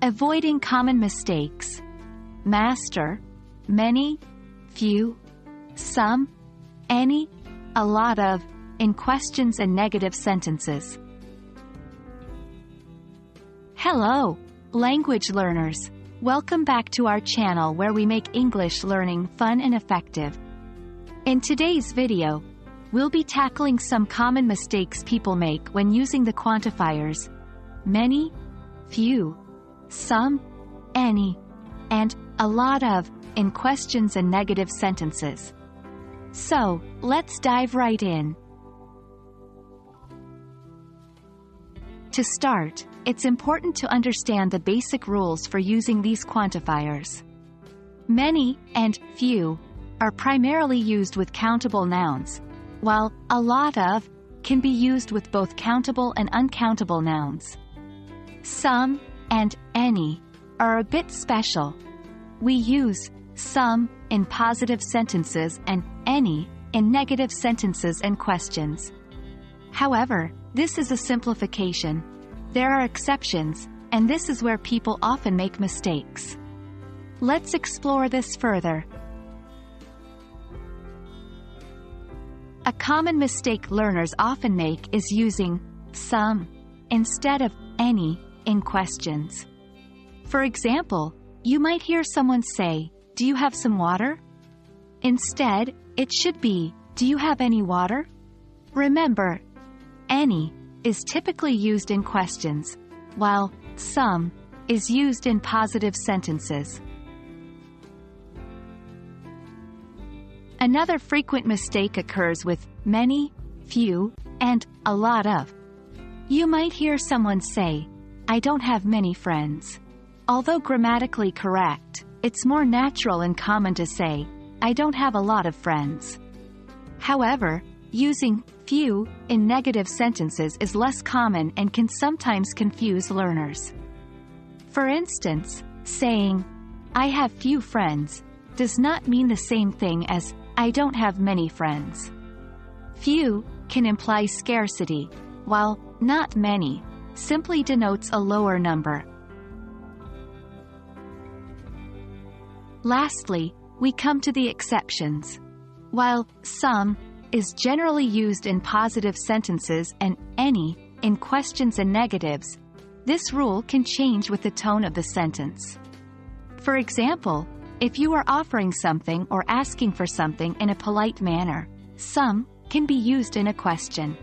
Avoiding common mistakes. Master, many, few, some, any, a lot of, in questions and negative sentences. Hello, language learners. Welcome back to our channel where we make English learning fun and effective. In today's video, we'll be tackling some common mistakes people make when using the quantifiers many, few, some, any, and a lot of in questions and negative sentences. So, let's dive right in. To start, it's important to understand the basic rules for using these quantifiers. Many and few are primarily used with countable nouns, while a lot of can be used with both countable and uncountable nouns. Some and any are a bit special. We use some in positive sentences and any in negative sentences and questions. However, this is a simplification. There are exceptions, and this is where people often make mistakes. Let's explore this further. A common mistake learners often make is using some instead of any in questions. For example, you might hear someone say, "Do you have some water?" Instead, it should be, "Do you have any water?" Remember, any is typically used in questions, while some is used in positive sentences. Another frequent mistake occurs with many, few, and a lot of. You might hear someone say, "I don't have many friends." Although grammatically correct, it's more natural and common to say, "I don't have a lot of friends." However, using few in negative sentences is less common and can sometimes confuse learners. For instance, saying, "I have few friends," does not mean the same thing as "I don't have many friends." Few can imply scarcity, while not many simply denotes a lower number. Lastly, we come to the exceptions. While some is generally used in positive sentences and any in questions and negatives, this rule can change with the tone of the sentence. For example, if you are offering something or asking for something in a polite manner, some can be used in a question.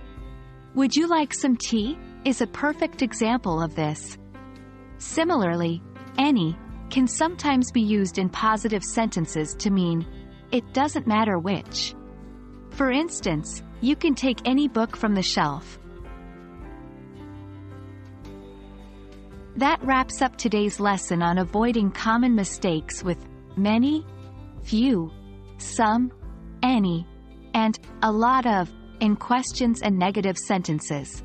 "Would you like some tea?" is a perfect example of this. Similarly, any can sometimes be used in positive sentences to mean, "It doesn't matter which." For instance, "You can take any book from the shelf." That wraps up today's lesson on avoiding common mistakes with many, few, some, any, and a lot of in questions and negative sentences.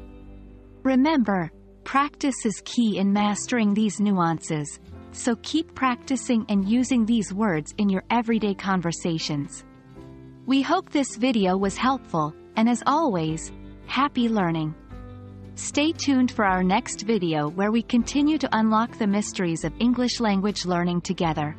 Remember, practice is key in mastering these nuances, so keep practicing and using these words in your everyday conversations. We hope this video was helpful, and as always, happy learning. Stay tuned for our next video where we continue to unlock the mysteries of English language learning together.